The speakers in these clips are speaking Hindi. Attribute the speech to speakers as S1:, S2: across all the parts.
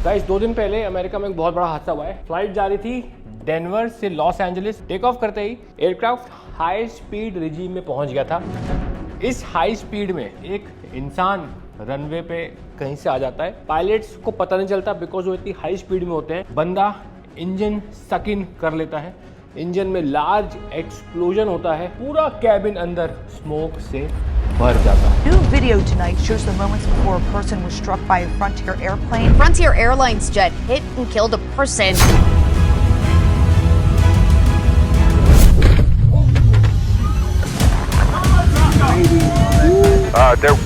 S1: गाइस 2 दिन पहले अमेरिका में एक बहुत बड़ा हादसा हुआ है। फ्लाइट जा रही थी डेनवर से लॉस एंजलिस। टेक ऑफ करते ही एयरक्राफ्ट हाई स्पीड रिजीम में पहुंच गया था। इस हाई स्पीड में एक इंसान रनवे पे कहीं से आ जाता है। पायलट्स को पता नहीं चलता बिकॉज वो इतनी हाई स्पीड में होते हैं। बंदा इंजन सक इन कर लेता है। इंजन में लार्ज एक्सप्लोजन होता है। पूरा कैबिन अंदर स्मोक से भर जाता है।
S2: New video tonight shows the moments before a person was struck by a Frontier airplane.
S3: Frontier Airlines jet hit and killed a person.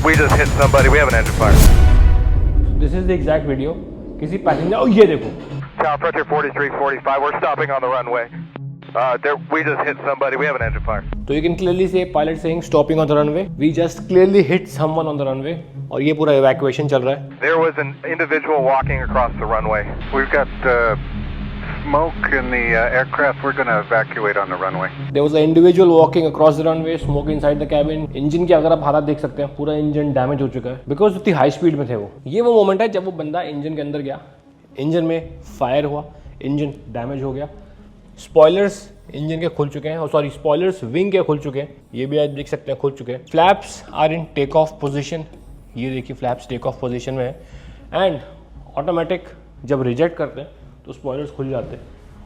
S4: We just hit somebody. We have an engine fire.
S1: This is the exact video. किसी पैसेंजर, ये देखो।
S4: Tower Frontier 4345. We're stopping on the runway. We just hit somebody. We have an engine fire.
S1: So you can clearly see pilot saying stopping on the runway. We just clearly hit someone on the runway. और ये पूरा evacuation चल रहा है.
S4: There was an individual walking across the runway. We've got smoke in the aircraft. We're going to evacuate on the runway.
S1: There was an individual walking across the runway. Smoke inside the cabin. Engine की अगर आप हालत देख सकते हैं, पूरा इंजन डैमेज हो चुका है. Because उतनी हाई स्पीड में थे वो. ये वो मोमेंट है जब वो बंदा इंजन के अंदर गया. इंजन में फायर हुआ. इंजन डैमेज हो गया. स्पॉयलर्स इंजन के खुल चुके हैं और सॉरी स्पॉयलर्स विंग के खुल चुके हैं। ये भी आज देख सकते हैं खुल चुके हैं। Flaps are in take off position. ये देखिए फ्लैप्स टेक ऑफ पोजीशन में है। एंड ऑटोमेटिक जब रिजेक्ट करते हैं तो स्पॉयलर्स खुल जाते हैं।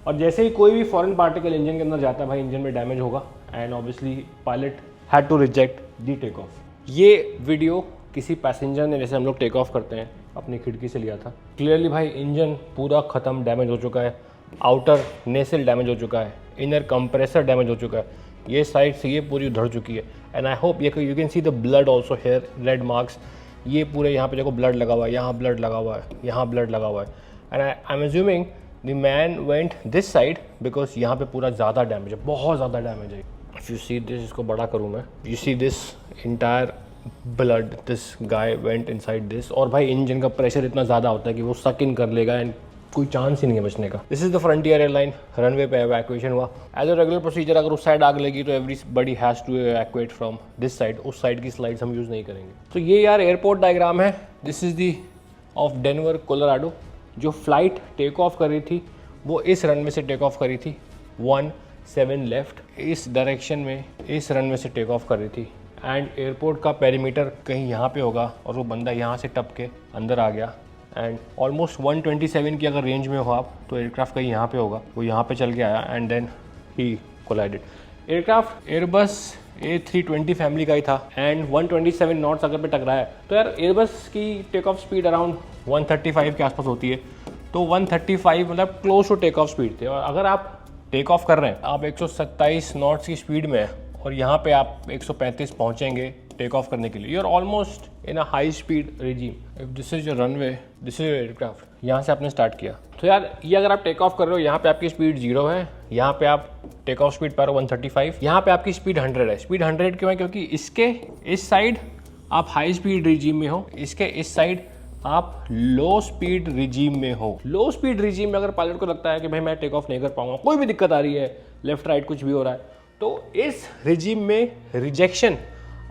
S1: और जैसे ही कोई भी फॉरेन पार्टिकल इंजन के अंदर जाता है भाई इंजन में डैमेज होगा। And obviously pilot had to reject the take off. ये वीडियो किसी पैसेंजर ने, जैसे हम लोग टेक ऑफ करते हैं, अपनी खिड़की से लिया था। क्लियरली भाई इंजन पूरा ख़त्म, डैमेज हो चुका है। आउटर नेसल डैमेज हो चुका है। इनर कंप्रेसर डैमेज हो चुका है। ये साइड से ये पूरी उधड़ चुकी है। एंड आई होप ये you can see the blood also here, red marks. ये पूरे यहाँ पे देखो ब्लड लगा हुआ है, यहाँ ब्लड लगा हुआ है, यहाँ ब्लड लगा हुआ है। And I am assuming the man went this side because यहाँ पे पूरा ज़्यादा डैमेज है, बहुत ज़्यादा डैमेज है। इफ़ यू सी दिस, इसको बड़ा करूँ मैं, you see this entire blood, this guy went inside this. और भाई इंजन का प्रेशर इतना ज़्यादा होता है कि वो सक इन कर लेगा एंड कोई चांस ही नहीं है बचने का। This is the Frontier airline. Runway पे एवैक्यूएशन हुआ। एज अ रेगुलर प्रोसीजर अगर उस साइड आग लगी तो everybody has to evacuate from this side. उस साइड की स्लाइड्स हम यूज़ नहीं करेंगे। तो ये यार एयरपोर्ट डायग्राम है। This is the of Denver Colorado. जो फ्लाइट टेक ऑफ कर रही थी वो इस रनवे से टेक ऑफ कर रही थी, 17 लेफ्ट इस डायरेक्शन में इस रनवे से टेक ऑफ कर रही थी। एंड एयरपोर्ट का पेरीमीटर कहीं यहाँ पे होगा और वो बंदा यहाँ से टप के अंदर आ गया। एंड ऑलमोस्ट 127 की अगर रेंज में हो आप तो एयरक्राफ्ट कहीं यहाँ पे होगा, वो यहाँ पे चल के आया and then he collided. Aircraft Airbus A320 family का ही था एंड 127 नॉट्स अगर पे टकराया है तो यार एयरबस की टेक ऑफ स्पीड अराउंड 135 के आसपास होती है। तो 135 मतलब close to take off speed थे। और अगर आप टेक ऑफ कर रहे हैं, आप 127 नॉट्स की स्पीड में है और यहाँ पे आप 135 पहुँचेंगे टेक ऑफ करने के लिए। You are almost in a high speed regime. If this is your runway, this is your aircraft. यहाँ से आपने स्टार्ट किया तो यार ये अगर आप टेक ऑफ कर रहे हो, यहाँ पे आपकी स्पीड 0 है, यहाँ पे आप टेक ऑफ स्पीड पर 135, यहाँ पे आपकी स्पीड 100 है। स्पीड 100 क्यों है? क्योंकि इसके इस साइड आप हाई स्पीड रिजीम में हो, इसके इस साइड आप लो स्पीड रिजीम में हो। लो स्पीड रिजीम में अगर पायलट को लगता है कि भाई मैं टेक ऑफ नहीं कर पाऊंगा, कोई भी दिक्कत आ रही है, लेफ्ट राइट कुछ भी हो रहा है, तो इस रिजीम में रिजेक्शन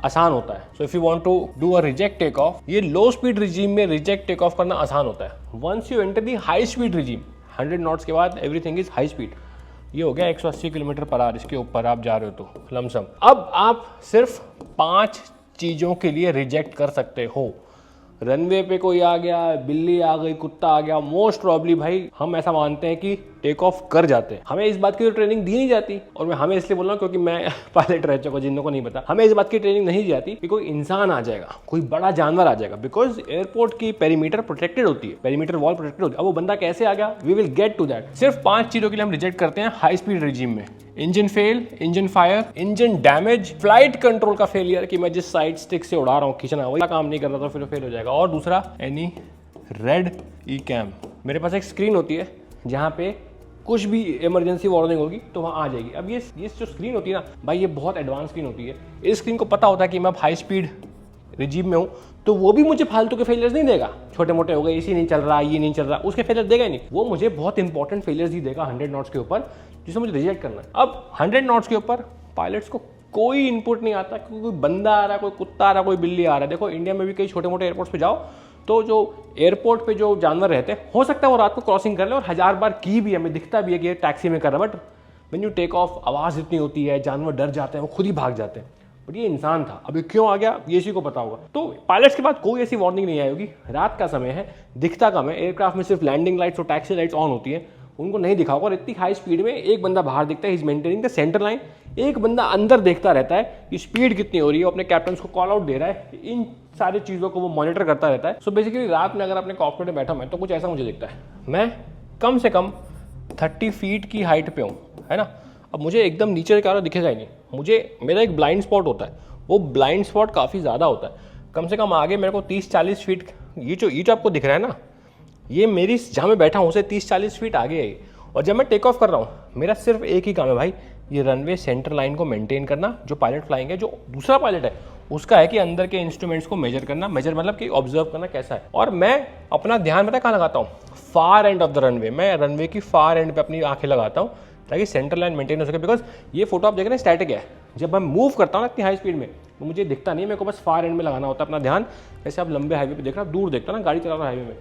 S1: आसान होता है। So if you want to do a reject take off, ये लो स्पीड रिजीम में रिजेक्ट टेक ऑफ करना आसान होता है। Once you enter the high speed regime, 100 knots के बाद एवरीथिंग इज हाई स्पीड। ये हो गया 180 किलोमीटर पर आवर, इसके ऊपर आप जा रहे हो तो लमसम। अब आप सिर्फ 5 चीज़ों के लिए रिजेक्ट कर सकते हो। रनवे पे कोई आ गया, बिल्ली आ गई, कुत्ता आ गया, मोस्ट प्रॉब्ली भाई हम ऐसा मानते हैं कि टेक ऑफ कर जाते हैं। हमें इस बात की ट्रेनिंग दी नहीं जाती। और मैं हमें इसलिए बोल रहा हूँ क्योंकि मैं पायलट रह चुका, जिनको नहीं पता, हमें इस बात की ट्रेनिंग नहीं दी जाती कि कोई इंसान आ जाएगा, कोई बड़ा जानवर आ जाएगा। बिकॉज एयरपोर्ट की पेरीमीटर प्रोटेक्टेड होती है, पेरीमीटर वॉल प्रोटेक्टेड होती है। अब वो बंदा कैसे आ गया, we will get to that. सिर्फ 5 चीजों के लिए हम रिजेक्ट करते हैं हाई स्पीड रिजीम में। Engine fail, engine fire, engine damage, flight control का फेलियर कि मैं जिस साइड स्टिक से उड़ा रहा हूँ खींचना वही काम नहीं कर रहा तो फिर फेल हो जाएगा। और दूसरा एनी रेड ई कैम। मेरे पास एक स्क्रीन होती है जहाँ पे कुछ भी इमरजेंसी वार्निंग होगी तो वहाँ आ जाएगी। अब ये जो स्क्रीन होती है ना भाई, ये बहुत एडवांस स्क्रीन होती है। इस स्क्रीन को पता होता है कि मैं अब हाई स्पीड रिजीम में हूँ तो वो भी मुझे फालतू के फेलियर्स नहीं देगा। छोटे मोटे हो गए, इसी नहीं चल रहा, ये नहीं चल रहा, उसके फेलियर देगा ही नहीं। वो मुझे बहुत इंपॉर्टेंट फेलियर्स ही देगा 100 नॉट्स के ऊपर, जिसे मुझे रिजेक्ट करना है। अब 100 नॉट्स के ऊपर पायलट्स को कोई इनपुट नहीं आता, कोई बंदा आ रहा है, कोई कुत्ता आ रहा है, कोई बिल्ली आ रहा है। देखो इंडिया में भी कई छोटे मोटे एयरपोर्ट्स पे जाओ तो जो एयरपोर्ट पे जो जानवर रहते हैं, हो सकता है वो रात को क्रॉसिंग कर ले, और 1000 बार की भी हमें दिखता भी है कि ये टैक्सी में कर रहा है, but when you take off आवाज़ इतनी होती है, जानवर डर जाते हैं, वो खुद ही भाग जाते हैं। बट ये इंसान था, अभी क्यों आ गया ये इसी को पता होगा। तो पायलट्स के बाद कोई ऐसी वार्निंग नहीं आई होगी, रात का समय है, दिखता कम है, एयरक्राफ्ट में सिर्फ लैंडिंग लाइट्स और टैक्सी लाइट्स ऑन होती है, उनको नहीं दिखा होगा। और इतनी हाई स्पीड में एक बंदा बाहर दिखता है, is maintaining the centre line, एक बंदा अंदर देखता रहता है कि स्पीड कितनी हो रही है, अपने कैप्टन को कॉल आउट दे रहा है, इन सारी चीज़ों को वो मॉनिटर करता रहता है। सो बेसिकली रात में अगर अपने कॉकपिट में बैठा मैं, तो कुछ ऐसा मुझे दिखता है, मैं कम से कम 30 फीट की हाइट पे हूँ, है ना। अब मुझे एकदम नीचे का दिखेगा ही नहीं, मुझे मेरा एक ब्लाइंड स्पॉट होता है, वो ब्लाइंड स्पॉट काफ़ी ज़्यादा होता है, कम से कम आगे मेरे को 30-40 फीट, ये जो आपको दिख रहा है ना, ये मेरी जहाँ मैं बैठा हूँ उसे 30-40 फीट आगे है। और जब मैं टेक ऑफ कर रहा हूँ, मेरा सिर्फ एक ही काम है भाई, ये रनवे सेंटर लाइन को मेंटेन करना। जो पायलट फ्लाइंग है, जो दूसरा पायलट है, उसका है कि अंदर के इंस्ट्रूमेंट्स को मेजर करना, मेजर मतलब कि ऑब्जर्व करना कैसा है। और मैं अपना ध्यान पता कहाँ लगाता हूँ, far end of the runway, मैं रनवे की फार एंड पे अपनी आंखें लगाता हूँ ताकि सेंटर लाइन मेंटेन हो सके। बिकॉज ये फोटो आप देख रहे हैं स्टैटिक है, जब मैं मूव करता हूँ ना इतनी हाई स्पीड में, तो मुझे दिखता नहीं, मेरे को बस फार एंड में लगाना होता है अपना ध्यान। जैसे आप लंबे हाईवे पे देख रहे हो, दूर देखता ना गाड़ी चला रहा है हाईवे में,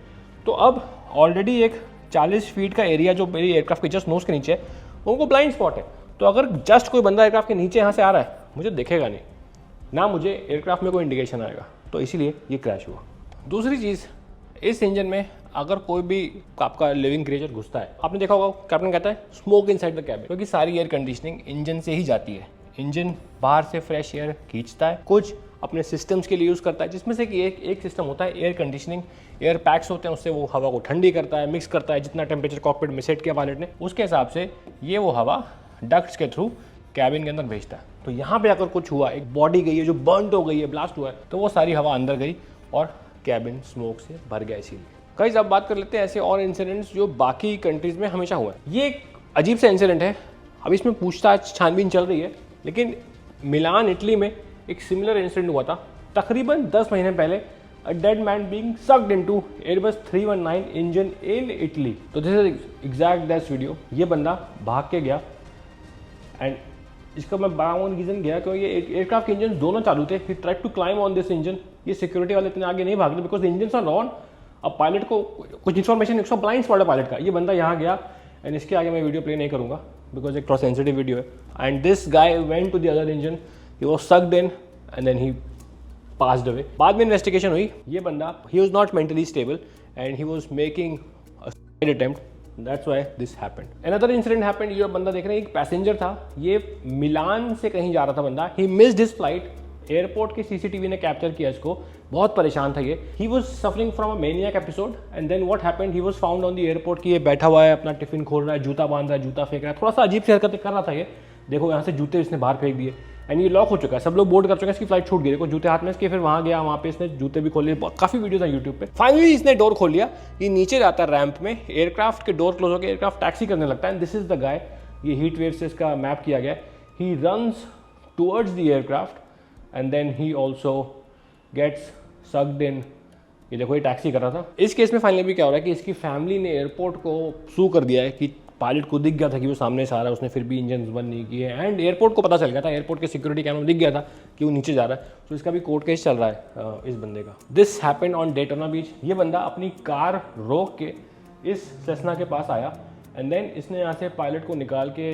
S1: तो अब ऑलरेडी एक 40 फीट का एरिया जो मेरी एयरक्राफ्ट के जस्ट नोज के नीचे है, उनको ब्लाइंड स्पॉट है। तो अगर जस्ट कोई बंदा एयरक्राफ्ट के नीचे यहाँ से आ रहा है, मुझे दिखेगा नहीं ना, मुझे एयरक्राफ्ट में कोई इंडिकेशन आएगा, तो इसीलिए ये क्रैश हुआ। दूसरी चीज़, इस इंजन में अगर कोई भी आपका लिविंग क्रिएचर घुसता है, आपने देखा होगा कैप्टन कहता है स्मोक इनसाइड द कैबिन, क्योंकि सारी एयर कंडीशनिंग इंजन से ही जाती है। इंजन बाहर से फ्रेश एयर खींचता है, कुछ अपने सिस्टम्स के लिए यूज़ करता है, जिसमें से कि एक सिस्टम होता है एयर कंडीशनिंग, एयर पैक्स होते हैं, उससे वो हवा को ठंडी करता है, मिक्स करता है, जितना टेम्परेचर कॉकपिट में सेट किया पायलट ने, उसके हिसाब से ये वो हवा डक्ट्स के थ्रू कैबिन के अंदर भेजता है। तो यहाँ पे अगर कुछ हुआ, एक बॉडी गई है जो बर्नड हो गई है, ब्लास्ट हुआ है, तो वो सारी हवा अंदर गई और कैबिन स्मोक से भर गया। इसीलिए गाइस अब बात कर लेते हैं ऐसे और इंसिडेंट्स जो बाकी कंट्रीज़ में हमेशा हुआ है। ये एक अजीब सा इंसिडेंट है, अभी इसमें पूछताछ छानबीन चल रही है, लेकिन मिलान इटली में एक सिमिलर इंसिडेंट हुआ था तकरीबन 10 महीने पहले। A dead man being sucked into Airbus 319 engine in Italy. तो this is exact that video. ये बंदा भाग के गया, एंड इसका मैं बावन रीजन गया क्योंकि ये एयरक्राफ्ट के इंजन दोनों चालू थे। He tried to climb on this engine. ये सिक्योरिटी वाले इतने आगे नहीं भाग रहे बिकॉज इंजन आर ऑन। अब पायलट को कुछ इन्फॉर्मेशन, उसका ब्लाइंड स्पॉट है पायलट का। ये बंदा यहाँ गया, एंड इसके आगे मैं वीडियो प्ले नहीं करूँगा बिकॉज एक थोड़ा सेंसिटिव वीडियो है। And this guy went to the other engine, he was sucked in and then he passed away. बाद में इन्वेस्टिगेशन हुई, ये बंदा he was not mentally stable and he was making a suicide attempt, that's why this happened. Another incident happened, ये बंदा देख रहे हैं, एक पैसेंजर था, ये मिलान से कहीं जा रहा था बंदा, he missed his flight. Airport के सीसीटीवी ने कैप्चर किया इसको, बहुत परेशान था ये। He was suffering from a maniac episode and then what happened, he was found on the airport कि ये बैठा हुआ है, अपना टिफिन खोल रहा है, जूता बांध रहा है, जूता फेंक रहा है, थोड़ा सा अजीब सी हरकतें कर रहा था ये। देखो यहाँ से जूते इसने बाहर फेंक दिए एंड ये लॉक हो चुका है, सब लोग बोर्ड कर चुके हैं, इसकी फ्लाइट छूट गई। देखो जूते हाथ में इसके, फिर वहाँ गया, वहाँ पे इसने जूते भी खोल लिए, काफ़ी वीडियोस हैं यूट्यूब पे। फाइनली इसने डोर खोल लिया, ये नीचे जाता है रैंप में, एयरक्राफ्ट के डोर क्लोज होकर एयरक्राफ्ट टैक्सी करने लगता है। दिस इज द गाय, ये हीट वेव से इसका मैप किया गया। He runs towards the aircraft and then he also gets sucked in. ये देखो ये टैक्सी कर रहा था। इस केस में फाइनली भी क्या हो रहा है कि इसकी फैमिली ने एयरपोर्ट को सू कर दिया है कि पायलट को दिख गया था कि वो सामने से आ रहा है, उसने फिर भी इंजन बंद नहीं किए, एंड एयरपोर्ट को पता चल गया था, एयरपोर्ट के सिक्योरिटी कैमरा में दिख गया था कि वो नीचे जा रहा है। तो इसका भी कोर्ट केस चल रहा है इस बंदे का। दिस हैपेंड ऑन डेटोना बीच। ये बंदा अपनी कार रोक के इस सेस्ना के पास आया एंड देन इसने यहाँ से पायलट को निकाल के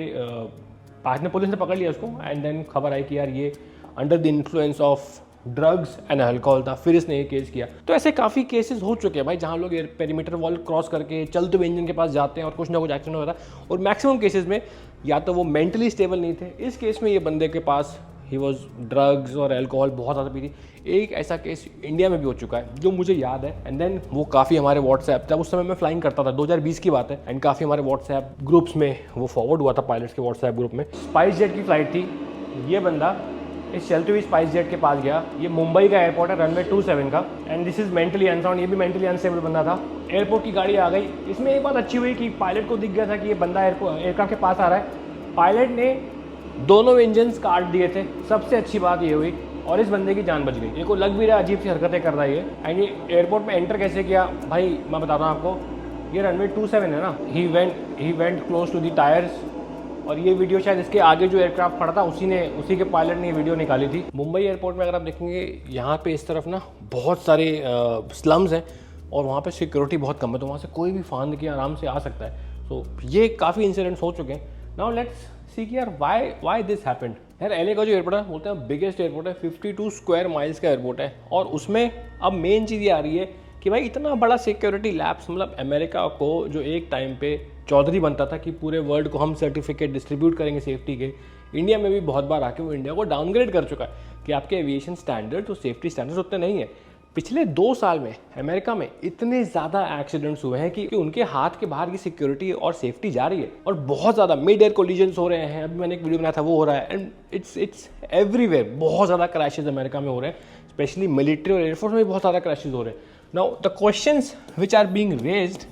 S1: पास ने पुलिस ने पकड़ लिया उसको, एंड देन खबर आई कि यार ये under the influence of drugs and alcohol था, फिर इसने ये केस किया। तो ऐसे काफ़ी केसेस हो चुके हैं भाई, जहाँ लोग पेरीमीटर वॉल क्रॉस करके चलते हुए इंजन के पास जाते हैं और कुछ ना कुछ एक्सीडेंट होता है, और मैक्सिमम केसेस में या तो वो मेंटली स्टेबल नहीं थे। इस केस में ये बंदे के पास ही वॉज ड्रग्स और अल्कोहल बहुत ज़्यादा पी थी। एक ऐसा केस इंडिया में भी हो चुका है जो मुझे याद है, एंड देन वो काफ़ी हमारे व्हाट्सएप, जब उस समय मैं फ्लाइंग करता था, 2020 की बात है, एंड काफ़ी हमारे व्हाट्सएप ग्रुप्स में वो फॉरवर्ड हुआ था, पायलट्स के व्हाट्सएप ग्रुप में। स्पाइस जेट की फ्लाइट थी, ये बंदा इस चलती हुई स्पाइस जेट के पास गया। ये मुंबई का एयरपोर्ट है, रनवे 27 का, and this is mentally unsound. ये भी मेंटली अनस्टेबल बंदा था। एयरपोर्ट की गाड़ी आ गई। इसमें एक बात अच्छी हुई कि पायलट को दिख गया था कि ये बंदा एयरक्राफ्ट के पास आ रहा है। पायलट ने दोनों इंजन काट दिए थे, सबसे अच्छी बात ये हुई, और इस बंदे की जान बच गई। ये को लग भी रहा अजीब सी हरकतें कर रहा है ये। एंड ये एयरपोर्ट में एंटर कैसे किया भाई, मैं बताता हूँ आपको। ये रनवे 27 है ना, he went close to the tyres और ये वीडियो शायद इसके आगे जो एयरक्राफ्ट खड़ा था उसी के पायलट ने ये वीडियो निकाली थी। मुंबई एयरपोर्ट में अगर आप देखेंगे यहाँ पे इस तरफ ना बहुत सारे स्लम्स हैं और वहाँ पे सिक्योरिटी बहुत कम है, तो वहाँ से कोई भी फांद के आराम से आ सकता है। तो ये काफ़ी इंसिडेंट्स हो चुके हैं। नाउ लेट्स सी कि यार वाई दिस हैपेंड। यार एलए का जो एयरपोर्ट है बोलते हैं बिगेस्ट एयरपोर्ट है, 52 स्क्वायर माइल्स का एयरपोर्ट है, और उसमें अब मेन चीज़ ये आ रही है कि भाई इतना बड़ा सिक्योरिटी लैप्स, मतलब अमेरिका को जो एक टाइम पे चौधरी बनता था कि पूरे वर्ल्ड को हम सर्टिफिकेट डिस्ट्रीब्यूट करेंगे सेफ्टी के, इंडिया में भी बहुत बार आके वो इंडिया को डाउनग्रेड कर चुका है कि आपके एविएशन स्टैंडर्ड तो सेफ्टी स्टैंडर्ड्स उतने नहीं है। पिछले 2 साल में अमेरिका में इतने ज़्यादा एक्सीडेंट्स हुए हैं कि उनके हाथ के बाहर की सिक्योरिटी और सेफ्टी जा रही है, और बहुत ज़्यादा मिड एयर कोलिजन्स हो रहे हैं। अभी मैंने एक वीडियो बनाया था, वो हो रहा है, एंड इट्स एवरीवेयर। बहुत ज़्यादा क्रैशेज अमेरिका में हो रहे हैं, स्पेशली मिलिट्री और एयरफोर्स में भी बहुत ज़्यादा क्रैशेज हो रहे हैं। Now the questions which are being raised,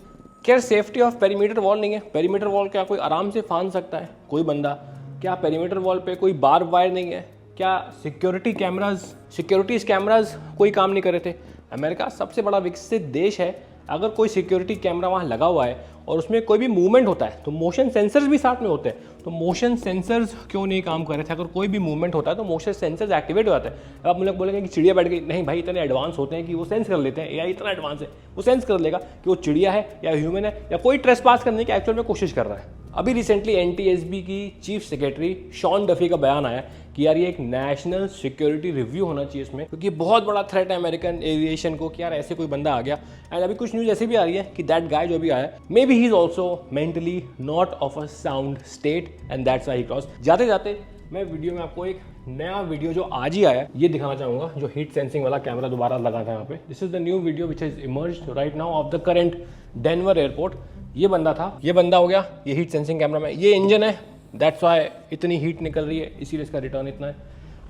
S1: क्या सेफ्टी ऑफ पेरीमीटर वॉल नहीं है? पेरीमीटर वॉल क्या कोई आराम से फांद सकता है कोई बंदा? क्या पेरीमीटर वॉल पे कोई बार वायर नहीं है? क्या सिक्योरिटीज कैमराज कोई काम नहीं कर रहे थे? अमेरिका सबसे बड़ा विकसित देश है, अगर कोई सिक्योरिटी कैमरा वहाँ लगा हुआ है और उसमें कोई भी मूवमेंट होता है तो मोशन सेंसर्स भी साथ में होते हैं, तो मोशन सेंसर्स क्यों नहीं काम कर रहे थे? अगर कोई भी मूवमेंट होता है तो मोशन सेंसर्स एक्टिवेट हो जाते हैं। अब आप लोग बोलेंगे कि चिड़िया बैठ गई, नहीं भाई, इतने एडवांस होते हैं कि वो सेंस कर लेते हैं। एआई इतना एडवांस है, वो सेंस कर लेगा कि वो चिड़िया है या ह्यूमन है या कोई ट्रेसपास करने की एक्चुअल में कोशिश कर रहा है। अभी रिसेंटली NTSB की चीफ सेक्रेटरी शॉन डफी का बयान आया कि यार ये एक नेशनल सिक्योरिटी रिव्यू होना चाहिए इसमें, क्योंकि बहुत बड़ा थ्रेट है अमेरिकन एविएशन को कि यार ऐसे कोई बंदा आ गया। एंड अभी कुछ न्यूज़ ऐसे भी आ रही है कि दैट गाय जो भी आया, may be he is also mentally not of a sound state and that's why he cross. जाते जाते मैं वीडियो में आपको एक नया वीडियो जो आज ही आया ये दिखाना चाहूँगा, जो हीट सेंसिंग वाला कैमरा दोबारा लगा था यहाँ पे। This is the new video which is emerged right now of the current Denver airport. ये बंदा था, ये बंदा हो गया, ये हीट सेंसिंग कैमरा में, ये इंजन है, दैट्स वाई इतनी हीट निकल रही है, इसीलिए इसका रिटर्न इतना है।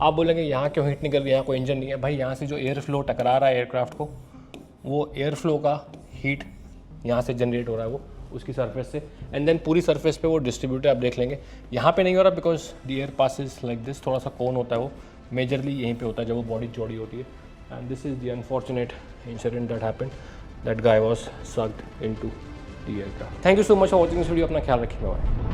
S1: आप बोलेंगे यहाँ क्यों हीट निकल रही है, यहाँ कोई इंजन नहीं है? भाई यहाँ से जो एयर फ्लो टकरा रहा है एयरक्राफ्ट को, वो एयर फ्लो का हीट यहाँ से जनरेट हो रहा है वो उसकी सरफेस से, एंड देन पूरी सरफेस पे वो डिस्ट्रीब्यूटर आप देख लेंगे। यहाँ पे नहीं हो रहा because the air passes like this, थोड़ा सा कोन होता है वो, मेजरली यहीं पे होता है जब वो बॉडी चौड़ी होती है। And this is the unfortunate incident that happened, that guy was sucked into the aircraft. Thank you so much for watching this video. अपना ख्याल रखिएगा।